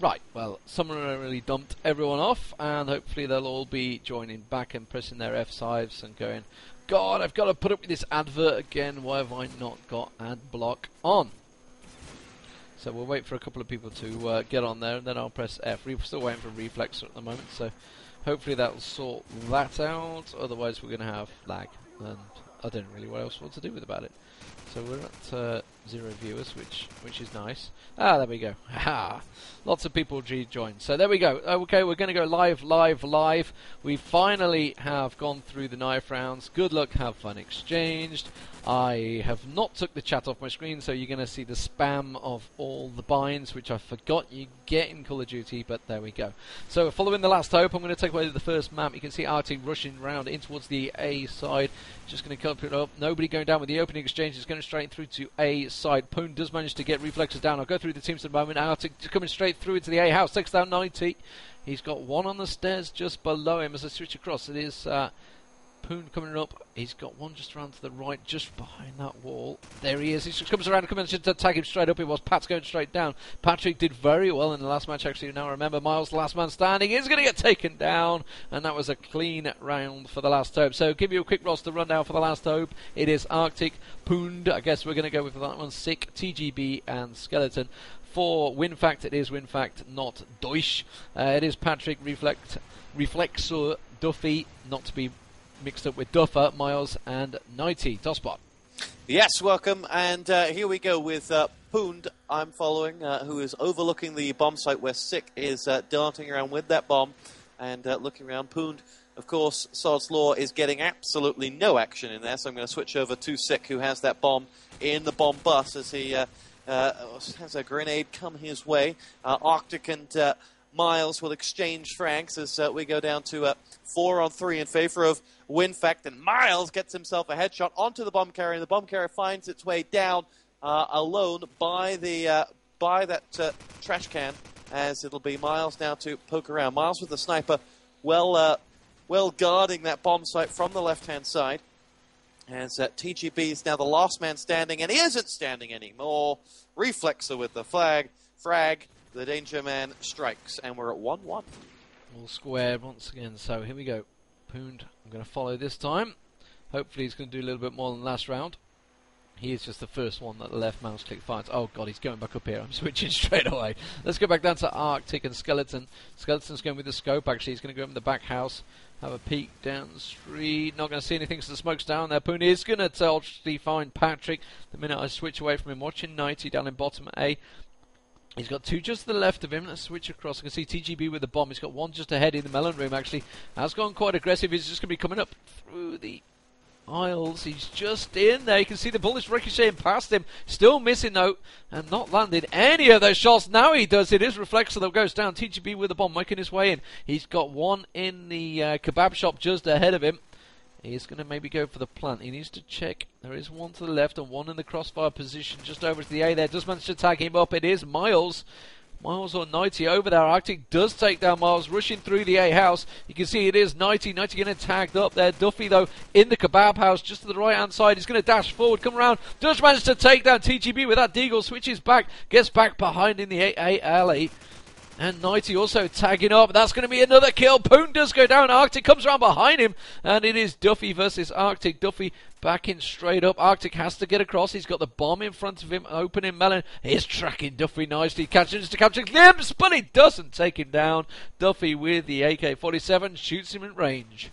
Right, well, someone really dumped everyone off, and hopefully they'll all be joining back and pressing their F5s and going, God, I've got to put up with this advert again. Why have I not got ad block on? So we'll wait for a couple of people to get on there, and then I'll press F. We're still waiting for Reflexor at the moment, so hopefully that'll sort that out. Otherwise, we're going to have lag, and I don't really know what else to do about it. So we're at 0 viewers, which is nice. Ah, there we go. Ha! Lots of people joined. So there we go. Okay, we're going to go live. We finally have gone through the knife rounds. Good luck, have fun exchanged. I have not took the chat off my screen, so you're going to see the spam of all the binds, which I forgot you get in Call of Duty, but there we go. So following the last hope, I'm going to take away the first map. You can see Arctic rushing round in towards the A side. Just going to cut it up. Nobody going down with the opening exchange. It's going straight through to A side. Poon does manage to get Reflexes down. I'll go through the teams at the moment. Arctic coming straight through into the A house. Takes down 90. He's got one on the stairs just below him as I switch across. It is Poon coming up. He's got one just around to the right, just behind that wall. There he is. He just comes around and comes to tag him straight up. It was Pat's going straight down. Patrick did very well in the last match, actually. Now remember, Miles, the last man standing, is going to get taken down. And that was a clean round for the last hope. So give you a quick roster rundown for the last hope. It is Arctic, Poon. I guess we're going to go with that one. Sick, TGB, and Skeleton. For WinFact, it is WinFact, not Deutsch. It is Patrick, Reflexor, Duffy, not to be mixed up with Duffer, Miles, and Nighty. TosspoT. Yes, welcome, and here we go with Poond, I'm following, who is overlooking the bomb site where Sick is darting around with that bomb and looking around. Poond, of course, Sod's Law is getting absolutely no action in there, so I'm going to switch over to Sick, who has that bomb in the bomb bus as he has a grenade come his way. Arctic and Miles will exchange franks as we go down to 4-on-3 in favor of WinFact, and Miles gets himself a headshot onto the bomb carrier, and the bomb carrier finds its way down alone by that trash can, as it'll be Miles now to poke around. Miles with the sniper well guarding that bomb site from the left-hand side, as TGB is now the last man standing, and he isn't standing anymore. Reflexor with the frag. The danger man strikes, and we're at 1-1. All squared once again, so here we go. Poond, I'm going to follow this time. Hopefully he's going to do a little bit more than last round. He is just the first one that the left mouse click finds. Oh god, he's going back up here. I'm switching straight away. Let's go back down to Arctic and Skeleton. Skeleton's going with the scope, actually. He's going to go in the back house. Have a peek down the street. Not going to see anything because the smoke's down there. Poon is going to actually find Patrick the minute I switch away from him. Watching 90 down in bottom A. He's got two just to the left of him. Let's switch across. I can see TGB with the bomb. He's got one just ahead in the melon room, actually. Has gone quite aggressive. He's just going to be coming up through the aisles. He's just in there. You can see the bullets ricocheting past him. Still missing, though, and not landing any of those shots. Now he does. It is Reflexor that goes down. TGB with the bomb, making his way in. He's got one in the kebab shop just ahead of him. He's going to maybe go for the plant. He needs to check. There is one to the left and one in the crossfire position just over to the A there. Does manage to tag him up. It is Miles. Miles or 90 over there. Arctic does take down Miles, rushing through the A house. You can see it is 90. 90 getting tagged up there. Duffy, though, in the kebab house just to the right-hand side. He's going to dash forward, come around. Does manage to take down TGB with that deagle. Switches back, gets back behind in the A alley. And 90 also tagging up. That's going to be another kill. Poon does go down. Arctic comes around behind him. And it is Duffy versus Arctic. Duffy backing straight up. Arctic has to get across. He's got the bomb in front of him. Opening melon. He's tracking Duffy nicely. Catches to capture glimpse, but he doesn't take him down. Duffy with the AK-47 shoots him in range.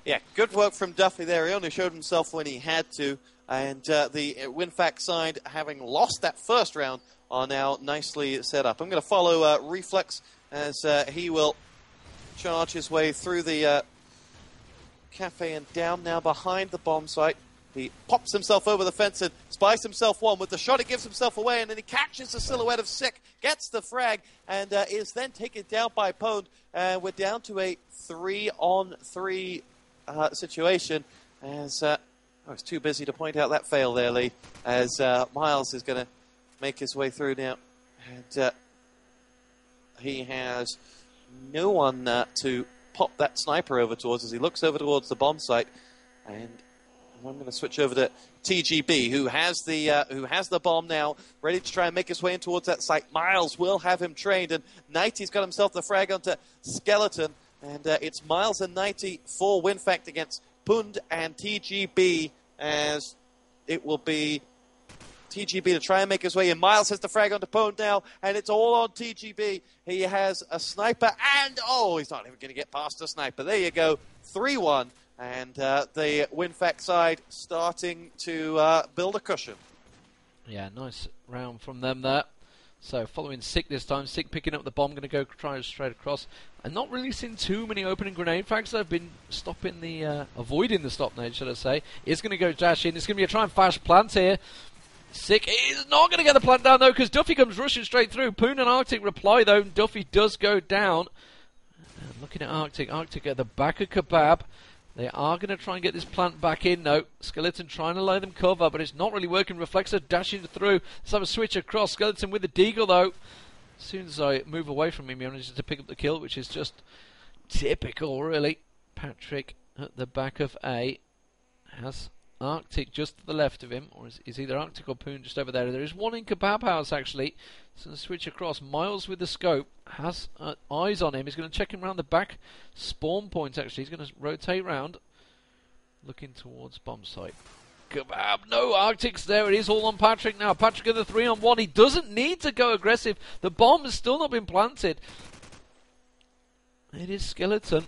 Yeah, good work from Duffy there. He only showed himself when he had to. And the WinFact side, having lost that first round, are now nicely set up. I'm going to follow Reflex as he will charge his way through the cafe and down now behind the bomb site. He pops himself over the fence and spies himself one. With the shot, he gives himself away, and then he catches the silhouette of Sick, gets the frag, and is then taken down by Poond. We're down to a 3-on-3 situation as... I was too busy to point out that fail there, Leigh, as Miles is going to make his way through now. And he has no one to pop that sniper over towards as he looks over towards the bomb site. And I'm going to switch over to TGB, who has the bomb now, ready to try and make his way in towards that site. Miles will have him trained, and Nighty's got himself the frag onto Skeleton, and it's Miles and Nighty for WinFact against Pund and TGB, as it will be TGB to try and make his way in. Miles has the frag onto Pund now, and it's all on TGB. He has a sniper, and he's not even going to get past the sniper. There you go, 3-1. And the WinFact side starting to build a cushion. Yeah, nice round from them there. So following Sick this time, Sick picking up the bomb, going to go try straight across. And not really seen too many opening grenade frags. They've been stopping the, avoiding the stop nade, should I say. It's going to go dash in. It's going to be a try and flash plant here. Sick is not going to get the plant down though, because Duffy comes rushing straight through. Poon and Arctic reply though, and Duffy does go down. And looking at Arctic at the back of Kebab. They are going to try and get this plant back in, though. Skeleton trying to lay them cover, but it's not really working. Reflexer dashing through. Let's have a switch across. Skeleton with the deagle, though. As soon as I move away from him, he manages to pick up the kill, which is just typical, really. Patrick at the back of A has Arctic just to the left of him, or is either Arctic or Poon just over there. There is one in Kebab House, actually. So the switch across. Miles with the scope has eyes on him. He's going to check him around the back spawn point, actually. He's going to rotate round, looking towards bomb site. Kebab, no, Arctic's there. It is all on Patrick now. Patrick in the 3-on-1. He doesn't need to go aggressive. The bomb has still not been planted. It is Skeleton.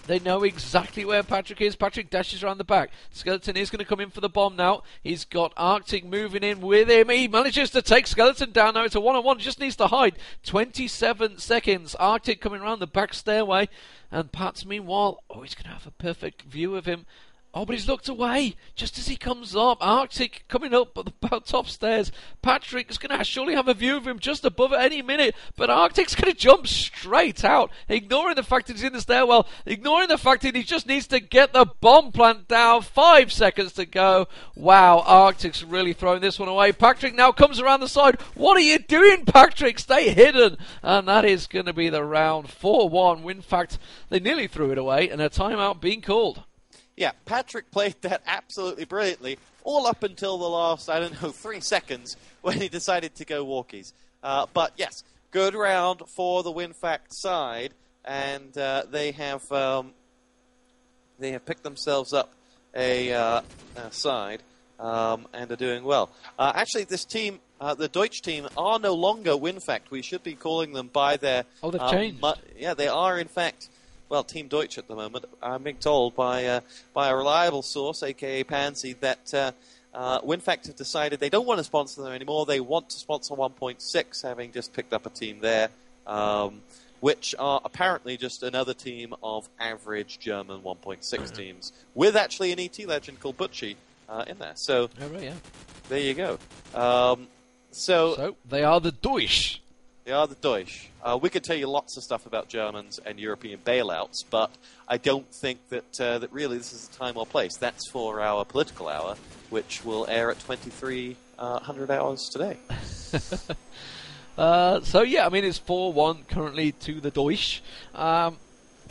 They know exactly where Patrick is. Patrick dashes around the back. Skeleton is going to come in for the bomb now. He's got Arctic moving in with him. He manages to take Skeleton down now. It's a 1-on-1. He just needs to hide. 27 seconds. Arctic coming around the back stairway. And Pat's meanwhile, he's going to have a perfect view of him. But he's looked away just as he comes up. Arctic coming up at the top stairs. Patrick is going to surely have a view of him just above at any minute. But Arctic's going to jump straight out, ignoring the fact that he's in the stairwell, ignoring the fact that he just needs to get the bomb plant down. 5 seconds to go. Wow, Arctic's really throwing this one away. Patrick now comes around the side. What are you doing, Patrick? Stay hidden. And that is going to be the round. 4-1. In fact, they nearly threw it away, and a timeout being called. Yeah, Patrick played that absolutely brilliantly, all up until the last, 3 seconds when he decided to go walkies. But yes, good round for the WinFact side, and they have picked themselves up a side and are doing well. Actually, this team, the Deutsch team, are no longer WinFact. We should be calling them by their... Oh, they've changed. Yeah, they are in fact... Well, Team Deutsch at the moment. I'm being told by a reliable source, a.k.a. Pansy, that WinFact have decided they don't want to sponsor them anymore. They want to sponsor 1.6, having just picked up a team there, which are apparently just another team of average German 1.6 teams, with actually an ET legend called Butchie in there. So, there you go. So they are the Deutsch. They are the Deutsch. We could tell you lots of stuff about Germans and European bailouts, but I don't think that that really this is the time or place. That's for our political hour, which will air at 2300 hours today. So yeah, I mean it's 4-1 currently to the Deutsch.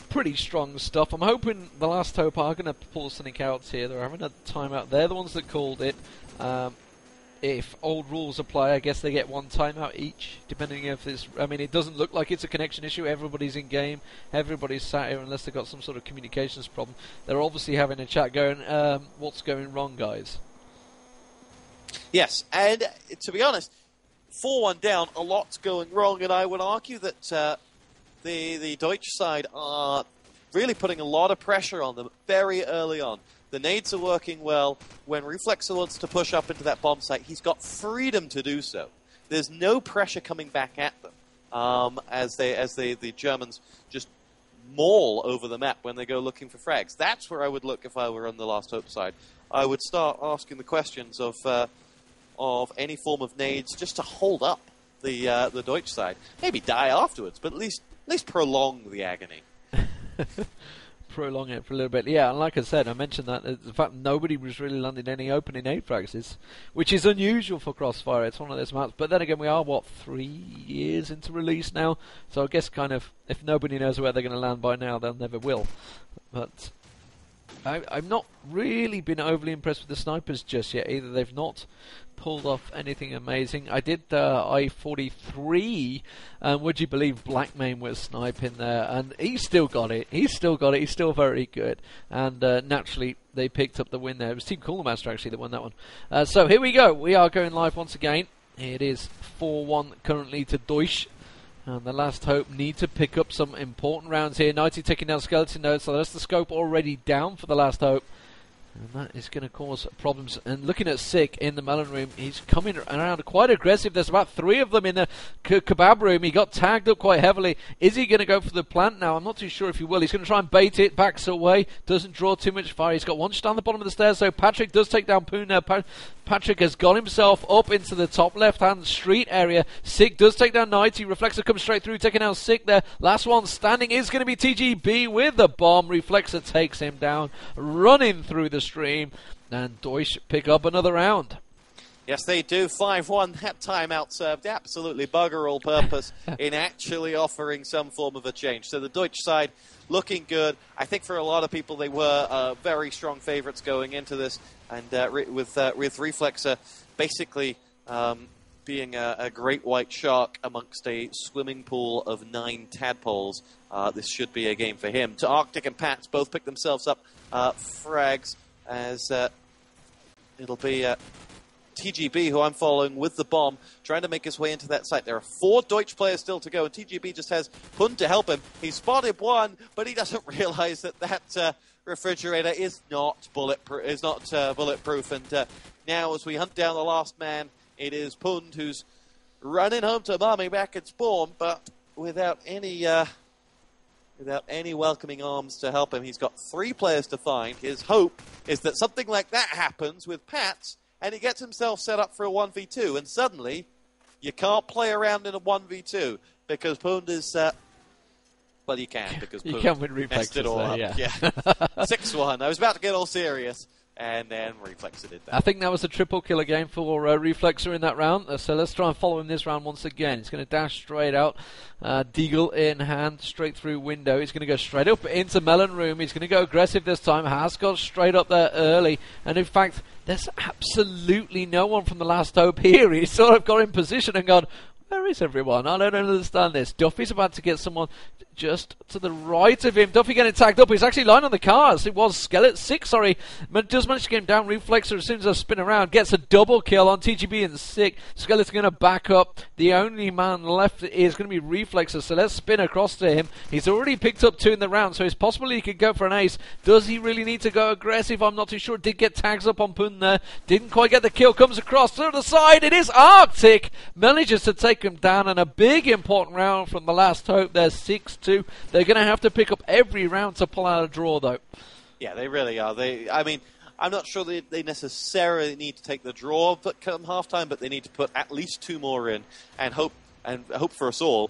Pretty strong stuff. I'm hoping the last hope are going to pull something out here. They're having a timeout. They're the ones that called it. If old rules apply, I guess they get one timeout each, depending if this... I mean, it doesn't look like it's a connection issue. Everybody's in game. Everybody's sat here unless they've got some sort of communications problem. They're obviously having a chat going, what's going wrong, guys? Yes, and to be honest, 4-1 down, a lot's going wrong, and I would argue that the Deutsch side are really putting a lot of pressure on them very early on. The nades are working well. When Reflexer wants to push up into that bomb site, he's got freedom to do so. There's no pressure coming back at them as the Germans just maul over the map when they go looking for frags. That's where I would look if I were on the Last Hope side. I would start asking the questions of any form of nades just to hold up the Deutsch side. Maybe die afterwards, but at least prolong the agony. Prolong it for a little bit. Yeah, and like I said, I mentioned that the fact nobody was really landing any opening aid frags, which is unusual for Crossfire. It's one of those maps. But then again, we are, 3 years into release now? So I guess kind of, if nobody knows where they're going to land by now, they'll never will. But I've not really been overly impressed with the snipers just yet either. They've not pulled off anything amazing. I did I-43, and would you believe Blackmane was sniping there, and he's still got it. He's still very good, and naturally they picked up the win there. It was Team Cooler Master actually that won that one. So here we go. We are going live once again. It is 4-1 currently to DEUTSCH. And the Last Hope need to pick up some important rounds here. 90 taking down Skeleton Node, so that's the scope already down for the Last Hope. And that is going to cause problems. And looking at Sick in the melon room, he's coming around quite aggressive. There's about 3 of them in the kebab room. He got tagged up quite heavily. Is he going to go for the plant now? I'm not too sure if he will. He's going to try and bait it, backs away, doesn't draw too much fire. He's got one shot down the bottom of the stairs, so Patrick does take down Poon now. Patrick has got himself up into the top left-hand street area. Sick does take down 90. Reflexor comes straight through, taking out Sick there. Last one standing is going to be TGB with the bomb. Reflexor takes him down, running through the stream, and DEUTSCH pick up another round. Yes, they do. 5-1. That time out-served absolutely bugger all purpose in actually offering some form of a change. So the DEUTSCH side looking good. I think for a lot of people they were very strong favourites going into this, and with Reflexor basically being a great white shark amongst a swimming pool of 9 tadpoles, this should be a game for him. To Arctic and Pats both pick themselves up frags, as it'll be TGB, who I'm following with the bomb, trying to make his way into that site. There are 4 DEUTSCH players still to go, and TGB just has Pun to help him. He spotted one, but he doesn't realize that refrigerator is not bulletproof. And now, as we hunt down the last man, it is Pund who's running home to mommy back at spawn, but without any welcoming arms to help him. He's got 3 players to find. His hope is that something like that happens with Pats, and he gets himself set up for a 1v2, and suddenly you can't play around in a 1v2 because Pund is... well, you can, because you Pund can win messed it all up. Yeah. 6-1. I was about to get all serious, and then Reflexor did that. I think that was a triple killer game for Reflexor in that round, so let's try and follow him this round once again. He's going to dash straight out, Deagle in hand, straight through window. He's going to go straight up into melon room. He's going to go aggressive this time. Has got straight up there early, and in fact, there's absolutely no one from the Last Hope here. He's sort of got in position and gone, where is everyone? I don't understand this. Duffy's about to get someone just to the right of him. Duffy getting tagged up. He's actually lying on the cars. It was Skeleton 6, sorry. Does manage to get him down. Reflexor, as soon as I spin around, gets a double kill on TGB and Sick. Skeleton going to back up. The only man left is going to be Reflexor, so let's spin across to him. He's already picked up 2 in the round, so it's possible he could go for an ace. Does he really need to go aggressive? I'm not too sure. Did get tags up on Pun there. Didn't quite get the kill. Comes across to the side. It is Arctic. Manages to take him down, and a big important round from the Last Hope. They're 6-2. They're going to have to pick up every round to pull out a draw, though. Yeah, they really are. I mean, I'm not sure they necessarily need to take the draw but come halftime, but they need to put at least 2 more in and hope for us all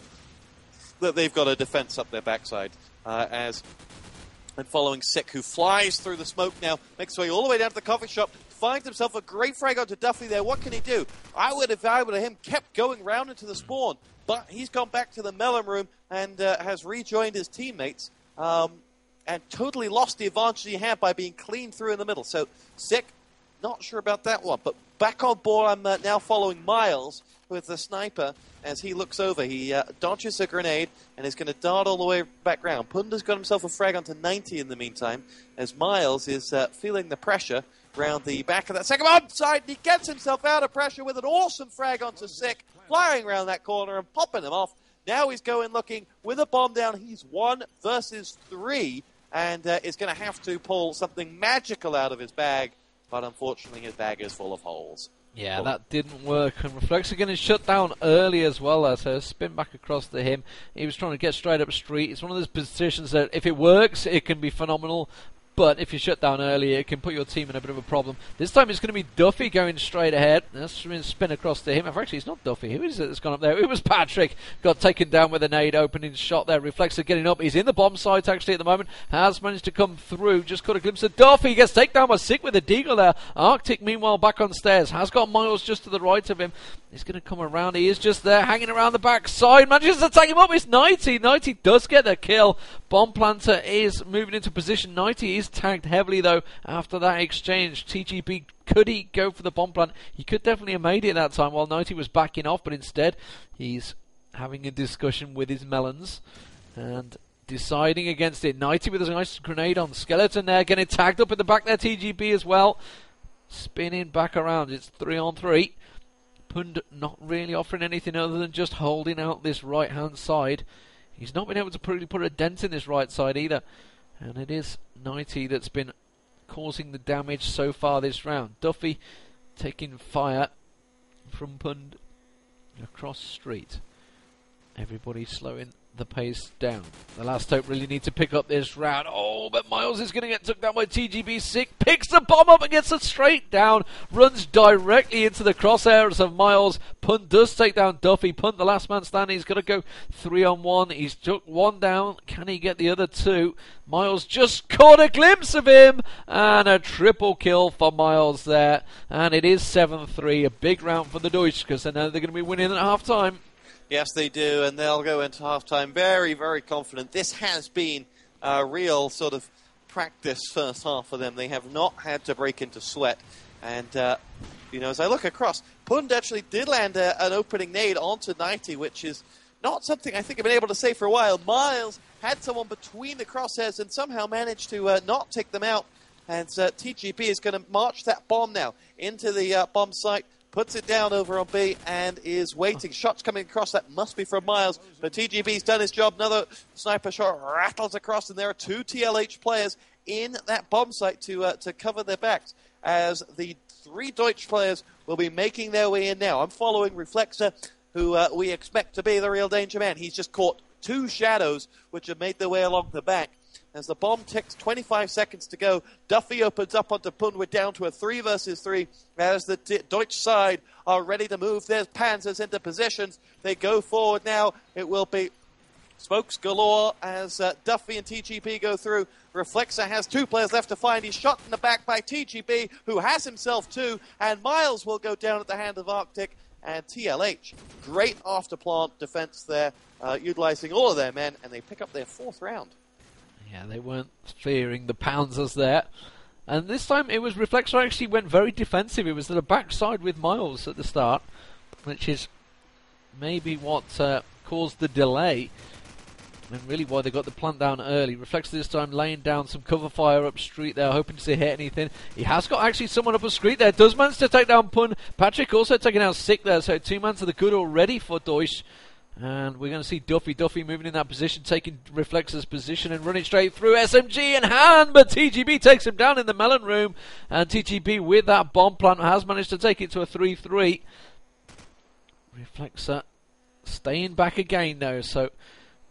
that they've got a defense up their backside. And following Sick, who flies through the smoke now, makes his way all the way down to the coffee shop, finds himself a great frag onto Duffy there. What can he do? If I were him, kept going round into the spawn, but he's gone back to the melon room and has rejoined his teammates and totally lost the advantage he had by being clean through in the middle. So Sick, not sure about that one, but back on board. I'm now following Miles with the sniper as he looks over. He dodges a grenade and is going to dart all the way back round. Punda's got himself a frag onto 90 in the meantime, as Miles is feeling the pressure round the back of that second bomb side. He gets himself out of pressure with an awesome frag onto Sick, flying around that corner and popping him off. Now he's going looking with a bomb down. He's 1 versus 3 and is going to have to pull something magical out of his bag, but unfortunately his bag is full of holes. Yeah, that didn't work, and Reflexor getting shut down early as well, so spin back across to him. He was trying to get straight up street. It's one of those positions that if it works, it can be phenomenal, but if you shut down early, it can put your team in a bit of a problem. This time it's going to be Duffy going straight ahead. Let's spin across to him. Actually, it's not Duffy. Who is it that's gone up there? It was Patrick. Got taken down with a nade opening shot there. Reflexor getting up. He's in the bomb site actually at the moment. Has managed to come through. Just got a glimpse of Duffy. He gets taken down by Sick with a deagle there. Arctic, meanwhile, back on stairs. Has got Miles just to the right of him. He's going to come around. He is just there, hanging around the backside. Manages to take him up. It's 90. 90 does get the kill. Bomb Planter is moving into position. 90 is tagged heavily, though, after that exchange. TGB, could he go for the bomb plant? He could definitely have made it that time while 90 was backing off, but instead he's having a discussion with his melons and deciding against it. 90 with a nice grenade on Skeleton there, getting tagged up in the back there. TGB as well. Spinning back around. It's 3-on-3. Pund not really offering anything other than just holding out this right-hand side. He's not been able to really put a dent in this right side either. And it is 90 that's been causing the damage so far this round. Duffy taking fire from Pund across street. Everybody slowing the pace down. The Last Hope really need to pick up this round. Oh, but Miles is going to get took down by TGB. Sick picks the bomb up and gets it straight down. Runs directly into the crosshairs of Miles. Punt does take down Duffy. Punt, the last man standing. He's got to go 3-on-1. He's took one down. Can he get the other two? Miles just caught a glimpse of him. And a triple kill for Miles there. And it is 7-3. A big round for the Deutsch because they know they're going to be winning at half-time. Yes, they do, and they'll go into halftime very, very confident. This has been a real sort of practice first half for them. They have not had to break into sweat. And, as I look across, Pund actually did land an opening nade onto 90, which is not something I think I've been able to say for a while. Miles had someone between the crosshairs and somehow managed to not take them out. And TGB is going to march that bomb now into the bomb site. Puts it down over on B and is waiting. Shots coming across. That must be from Miles. But TGB's done his job. Another sniper shot rattles across, and there are two TLH players in that bomb site to cover their backs as the three Deutsch players will be making their way in now. I'm following Reflexer, who we expect to be the real danger man. He's just caught two shadows which have made their way along the back. As the bomb ticks, 25 seconds to go, Duffy opens up onto Pund. We're down to a 3 versus 3 as the Deutsch side are ready to move their panzers into positions. They go forward now. It will be smokes galore as Duffy and TGB go through. Reflexer has two players left to find. He's shot in the back by TGB, who has himself two, and Miles will go down at the hand of Arctic. And TLH, great after-plant defense there, utilizing all of their men, and they pick up their 4th round. Yeah, they weren't fearing the Panzers there. And this time it was Reflexer actually went very defensive. It was at the backside with Miles at the start, which is maybe what caused the delay. And really why they got the plant down early. Reflexer this time laying down some cover fire up street there, hoping to see hit anything. He has got actually someone up a street there. Does manage to take down Pun. Patrick also taking out Sick there, so 2 man to the good already for Deutsch. And we're going to see Duffy moving in that position, taking Reflexer's position and running straight through. SMG in hand, but TGB takes him down in the melon room. And TGB with that bomb plant has managed to take it to a 3-3. Reflexer staying back again though, so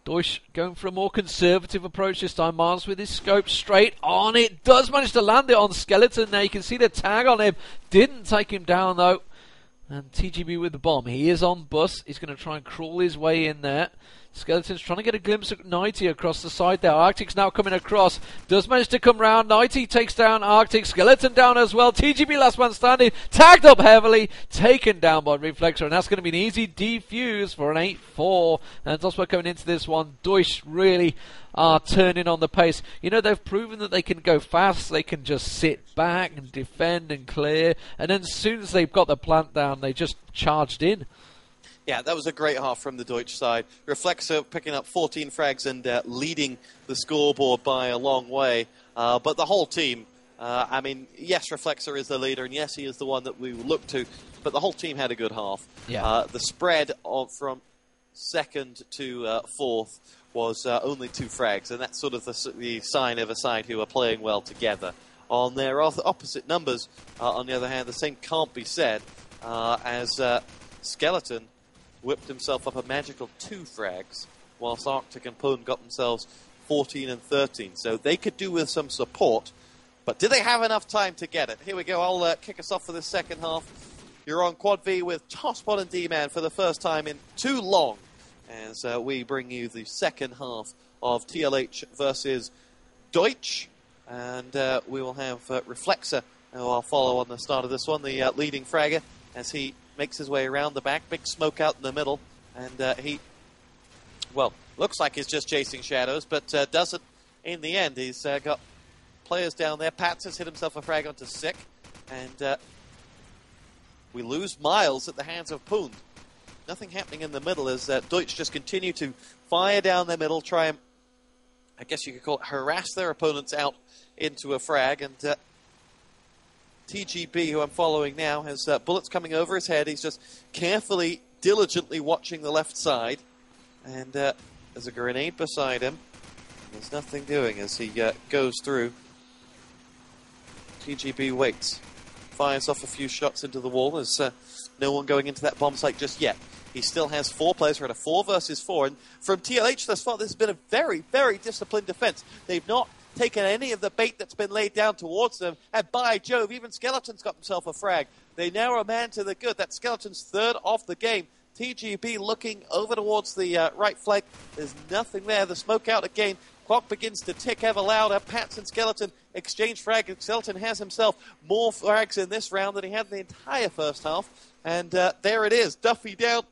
Deutsch going for a more conservative approach this time. Miles with his scope straight on it. Does manage to land it on Skeleton there. You can see the tag on him. Didn't take him down though. And TGB with the bomb. He is on bus. He's going to try and crawl his way in there. Skeleton's trying to get a glimpse of 90 across the side there. Arctic's now coming across. Does manage to come round. 90 takes down Arctic. Skeleton down as well. TGB last man standing. Tagged up heavily. Taken down by Reflexer. And that's going to be an easy defuse for an 8-4. And TosspoT coming into this one. Deutsch really are turning on the pace. You know, they've proven that they can go fast. They can just sit back and defend and clear. And then as soon as they've got the plant down, they just charged in. Yeah, that was a great half from the Deutsch side. Reflexer picking up 14 frags and leading the scoreboard by a long way. But the whole team, yes, Reflexer is the leader, and yes, he is the one that we will look to. But the whole team had a good half. Yeah. The spread from 2nd to 4th was only 2 frags, and that's sort of the sign of a side who are playing well together. On their opposite numbers, on the other hand, the same can't be said, as Skeleton whipped himself up a magical 2 frags, whilst Arctic and Pun got themselves 14 and 13. So they could do with some support, but did they have enough time to get it? Here we go. I'll kick us off for the second half. You're on Quad V with TosspoT and Deman for the first time in too long, as we bring you the second half of TLH versus Deutsch. And we will have Reflexer, who I'll follow on the start of this one, the leading fragger, as he makes his way around the back. Big smoke out in the middle. And he, well, looks like he's just chasing shadows, but doesn't in the end. He's got players down there. Pats has hit himself a frag onto Sick. And we lose Miles at the hands of Poond. Nothing happening in the middle as Deutsch just continue to fire down their middle, try and, I guess you could call it, harass their opponents out into a frag. And TGB, who I'm following now, has bullets coming over his head. He's just carefully, diligently watching the left side. And there's a grenade beside him. There's nothing doing as he goes through. TGB waits. Fires off a few shots into the wall. There's no one going into that bomb site just yet. He still has 4 players. We're at a 4 versus 4. And from TLH thus far, this has been a very, very disciplined defense. They've not taken any of the bait that's been laid down towards them. And by Jove, even Skeleton's got himself a frag. They now are a man to the good. That Skeleton's 3rd of the game. TGB looking over towards the right flank. There's nothing there. The smoke out again. Clock begins to tick ever louder. Pats and Skeleton exchange frag. Skeleton has himself more frags in this round than he had in the entire first half. And there it is. Duffy down.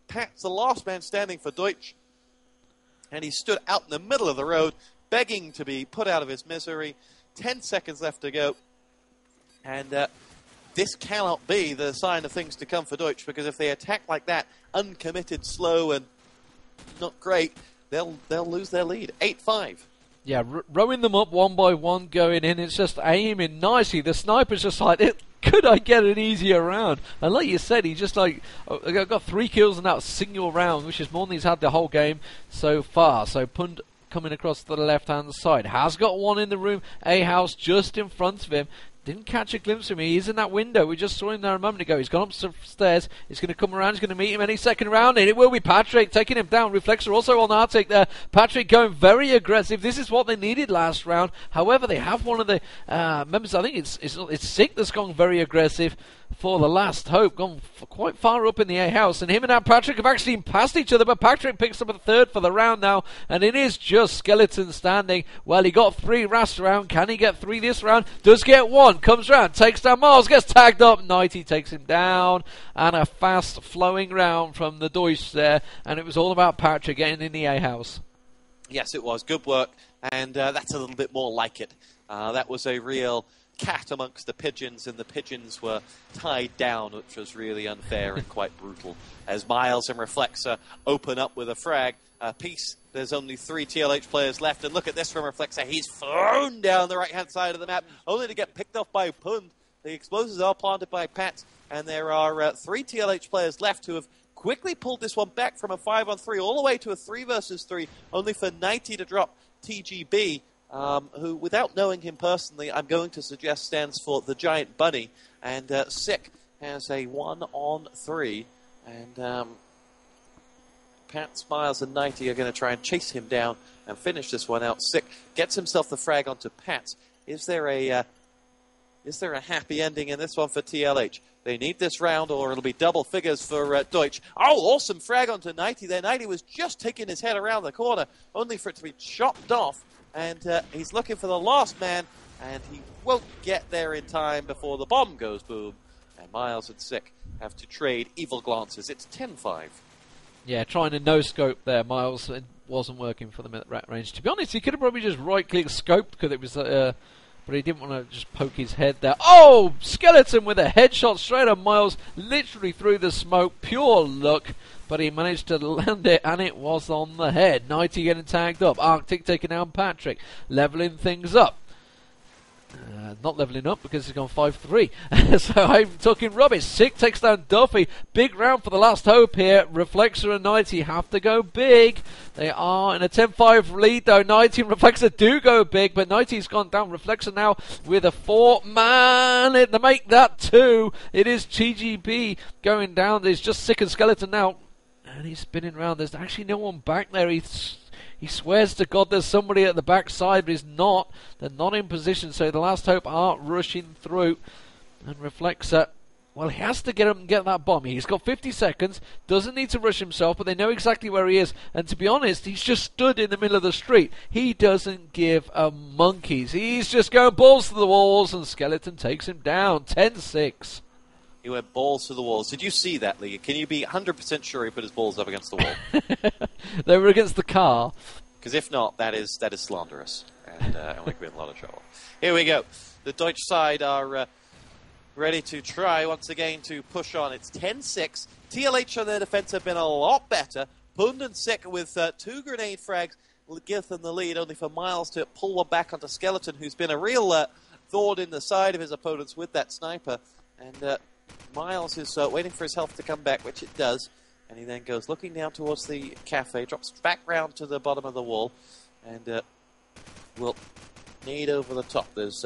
Pat's the last man standing for Deutsch. And he stood out in the middle of the road, begging to be put out of his misery. 10 seconds left to go. And this cannot be the sign of things to come for Deutsch, because if they attack like that, uncommitted, slow, and not great, they'll lose their lead. 8-5. Yeah, rowing them up one by one going in. It's just aiming nicely. The sniper's just like, could I get an easier round? And like you said, he just got 3 kills in that single round, which is more than he's had the whole game so far. So Pund coming across to the left-hand side. Has got one in the room. A-House just in front of him. Didn't catch a glimpse of him. He's in that window. We just saw him there a moment ago. He's gone upstairs. He's going to come around. He's going to meet him any second round. And it will be Patrick taking him down. Reflexer also on Arctic there. Patrick going very aggressive. This is what they needed last round. However, they have one of the members. I think it's Sick that's gone very aggressive for the last hope. Gone quite far up in the A-house. And him and Patrick have actually passed each other. But Patrick picks up a 3rd for the round now. And it is just Skeleton standing. Well, he got 3 last round. Can he get 3 this round? Does get 1. Comes round, takes down Miles, gets tagged up. Nighty takes him down, and a fast flowing round from the Deutsch there. And it was all about Patrick getting in the A-house. Yes, it was. Good work, and that's a little bit more like it. That was a real cat amongst the pigeons, and the pigeons were tied down, which was really unfair and quite brutal. As Miles and Reflexer open up with a frag. Peace, there's only 3 TLH players left, and look at this from Reflexer. He's thrown down the right-hand side of the map, only to get picked off by Pund. The explosives are planted by Pat, and there are 3 TLH players left who have quickly pulled this one back from a 5-on-3 all the way to a 3 versus 3, only for 90 to drop TGB, who, without knowing him personally, I'm going to suggest stands for the Giant Bunny, and Sick has a 1-on-3, and Pat, Miles, and 90 are going to try and chase him down and finish this one out. Sick gets himself the frag onto Pat. Is there a happy ending in this one for TLH? They need this round, or it'll be double figures for Deutsch. Oh, awesome frag onto 90 there. 90 was just taking his head around the corner, only for it to be chopped off. And he's looking for the last man, and he won't get there in time before the bomb goes boom. And Miles and Sick have to trade evil glances. It's 10-5. Yeah, trying to no-scope there, Miles. It wasn't working for them at rat range. To be honest, he could have probably just right-click scoped, because it was, but he didn't want to just poke his head there. Oh! Skeleton with a headshot straight on Miles, literally through the smoke. Pure luck, but he managed to land it, and it was on the head. 90 getting tagged up. Arctic taking down Patrick, leveling things up. Not leveling up because he's gone 5-3. So I'm talking rubbish. Sick takes down Duffy. Big round for the last hope here. Reflexer and 90 have to go big. They are in a 10-5 lead though. 90 and Reflexer do go big, but 90's gone down. Reflexer now with a 4-man. To make that 2, it is TGB going down. There's just Sick and Skeleton now. And he's spinning around. There's actually no one back there. He swears to God there's somebody at the back side, but he's not. They're not in position, so the last hope are rushing through. And Reflexer, well, he has to get up and get that bomb. He's got 50 seconds, doesn't need to rush himself, but they know exactly where he is. And to be honest, he's just stood in the middle of the street. He doesn't give a monkey's. He's just going balls to the walls, and Skeleton takes him down. 10-6. He went balls to the walls. Did you see that, Leigh? Can you be 100% sure he put his balls up against the wall? They were against the car. Because if not, that is slanderous. And we could be in a lot of trouble. Here we go. The Deutsch side are ready to try once again to push on. It's 10-6. TLH on their defense have been a lot better. Pund and Sick with 2 grenade frags will give them the lead, only for Miles to pull one back onto Skeleton, who's been a real thorn in the side of his opponents with that sniper. And Miles is waiting for his health to come back, which it does. And he then goes looking down towards the cafe, drops back round to the bottom of the wall, and will nade over the top. There's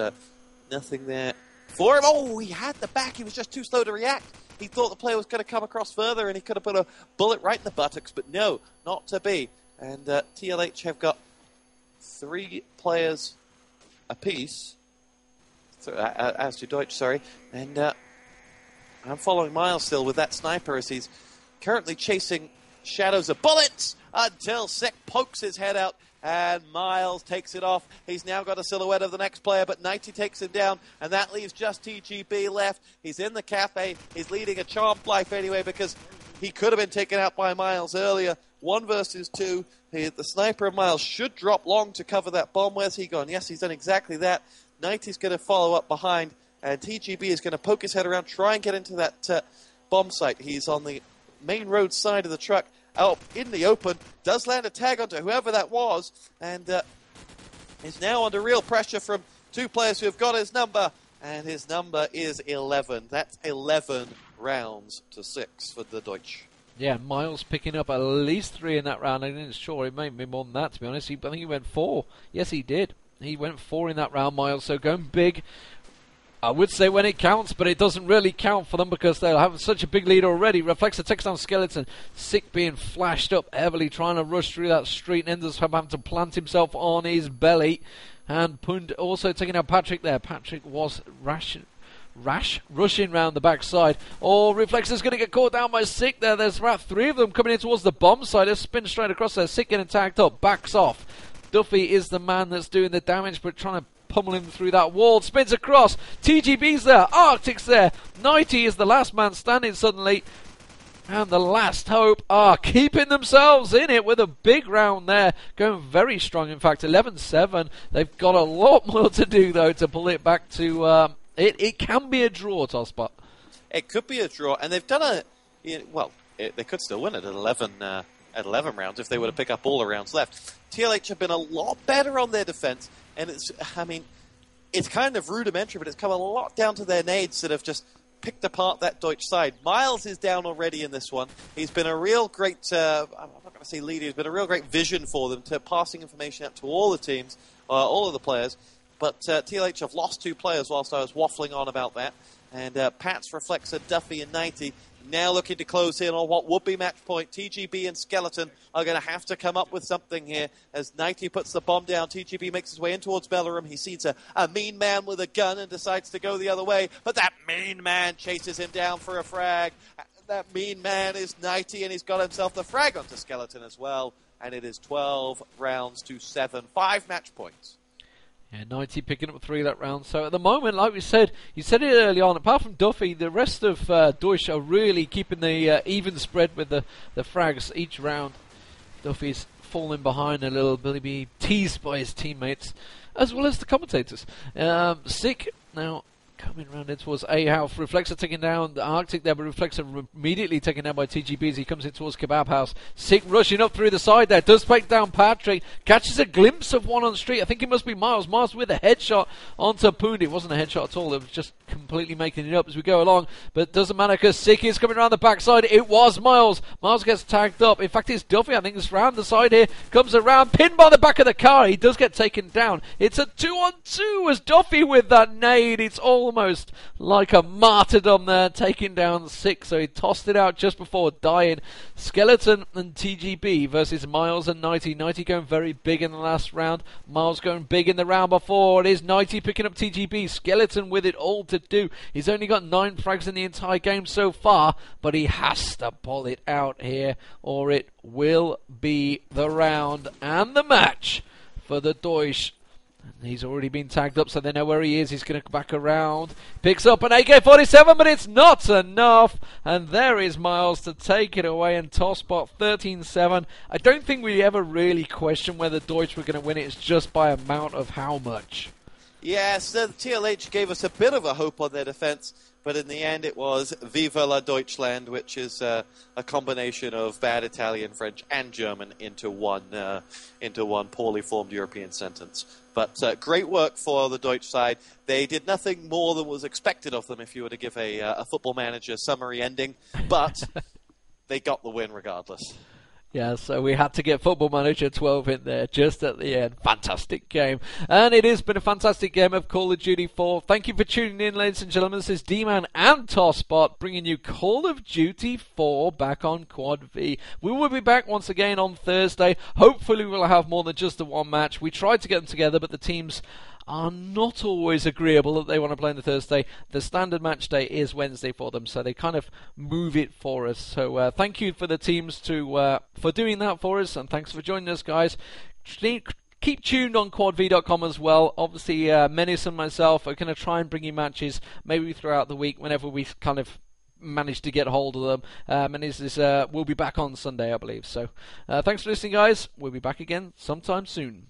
nothing there for him. Oh, he had the back. He was just too slow to react. He thought the player was going to come across further, and he could have put a bullet right in the buttocks, but no, not to be. And TLH have got 3 players apiece, as do Deutsch, sorry. And I'm following Miles still with that sniper as he's currently chasing shadows of bullets until Sick pokes his head out and Miles takes it off. He's now got a silhouette of the next player, but 90 takes him down, and that leaves just TGB left. He's in the cafe. He's leading a charmed life anyway because he could have been taken out by Miles earlier. 1 versus 2. The sniper of Miles should drop long to cover that bomb. Where's he gone? Yes, he's done exactly that. 90's going to follow up behind, and TGB is going to poke his head around, try and get into that bomb site. He's on the main road side of the truck, out in the open, does land a tag onto whoever that was, and is now under real pressure from 2 players who have got his number, and his number is 11. That's 11 rounds to 6 for the Deutsch. Yeah, Miles picking up at least 3 in that round. I'm not sure it may be more than that, to be honest. I think he went 4. Yes, he did. He went 4 in that round, Miles, so going big. I would say when it counts, but it doesn't really count for them because they'll have such a big lead already. Reflexer takes down Skeleton. Sick being flashed up heavily, trying to rush through that street, and ends up having to plant himself on his belly. And Pund also taking out Patrick there. Patrick was rushing round the backside. Oh, Reflexer's going to get caught down by Sick there. There's about 3 of them coming in towards the bomb side. They spin straight across there. Sick getting tagged up, backs off. Duffy is the man that's doing the damage, but trying to pummel him through that wall. Spins across. TGB's there. Arctic's there. 90 is the last man standing suddenly. And the last hope are keeping themselves in it with a big round there. Going very strong, in fact. 11-7. They've got a lot more to do, though, to pull it back to... It can be a draw, TosspoT. It could be a draw. And they've done they could still win it at 11 rounds if they were to pick up all the rounds left. TLH have been a lot better on their defense. And it's kind of rudimentary, but it's come a lot down to their nades that have just picked apart that Deutsch side. Miles is down already in this one. He's been a real great, I'm not going to say leader, he's been a real great vision for them, to passing information out to all the teams, all of the players. But TLH have lost 2 players whilst I was waffling on about that. And Pats, Reflexer, Duffy, and 90 now looking to close in on what would be match point. TGB and Skeleton are going to have to come up with something here as 90 puts the bomb down. TGB makes his way in towards Bellerum. He sees a mean man with a gun and decides to go the other way. But that mean man chases him down for a frag. That mean man is 90, and he's got himself the frag onto Skeleton as well. And it is 12 rounds to 7. 5 match points. Yeah, 90 picking up 3 that round. So at the moment, like we said, you said it early on, apart from Duffy, the rest of Deutsch are really keeping the even spread with the frags each round. Duffy's falling behind a little bit, being teased by his teammates, as well as the commentators. Sick now coming round in towards A-House. Reflexer taking down the Arctic there, but Reflexer immediately taken down by TGB as he comes in towards Kebab House. Sick rushing up through the side there, does take down Patrick, catches a glimpse of one on the street. I think it must be Miles. Miles with a headshot onto Pund. It wasn't a headshot at all, it was just completely making it up as we go along, but it doesn't matter because Sick is coming around the backside. It was Miles. Miles gets tagged up. In fact, it's Duffy, I think, it's round the side here, comes around, pinned by the back of the car. He does get taken down. It's a 2-on-2 as Duffy with that nade. It's almost like a martyrdom there, taking down Sick, so he tossed it out just before dying. Skeleton and TGB versus Miles and 90. 90 going very big in the last round. Miles going big in the round before. It is 90 picking up TGB. Skeleton with it all to do. He's only got 9 frags in the entire game so far, but he has to pull it out here, or it will be the round and the match for the Deutsch. He's already been tagged up, so they know where he is. He's going to come back around. Picks up an AK-47, but it's not enough. And there is Miles to take it away. And TosspoT 13-7. I don't think we ever really questioned whether Deutsch were going to win it. It's just by amount of how much. Yes, the TLH gave us a bit of a hope on their defense, but in the end it was Viva la Deutschland, which is a combination of bad Italian, French, and German into one poorly formed European sentence. But great work for the Deutsch side. They did nothing more than was expected of them if you were to give a Football Manager summary ending, but they got the win regardless. Yeah, so we had to get Football Manager 12 in there just at the end. Fantastic game. And it has been a fantastic game of Call of Duty 4. Thank you for tuning in, ladies and gentlemen. This is Deman and TosspoT bringing you Call of Duty 4 back on Quad V. We will be back once again on Thursday. Hopefully we'll have more than just the one match. We tried to get them together, but the teams are not always agreeable that they want to play on the Thursday. The standard match day is Wednesday for them, so they kind of move it for us. So thank you for the teams for doing that for us, and thanks for joining us, guys. Keep tuned on quadv.com as well. Obviously, Menace and myself are going to try and bring you matches maybe throughout the week whenever we kind of manage to get hold of them. Menace will be back on Sunday, I believe. So thanks for listening, guys. We'll be back again sometime soon.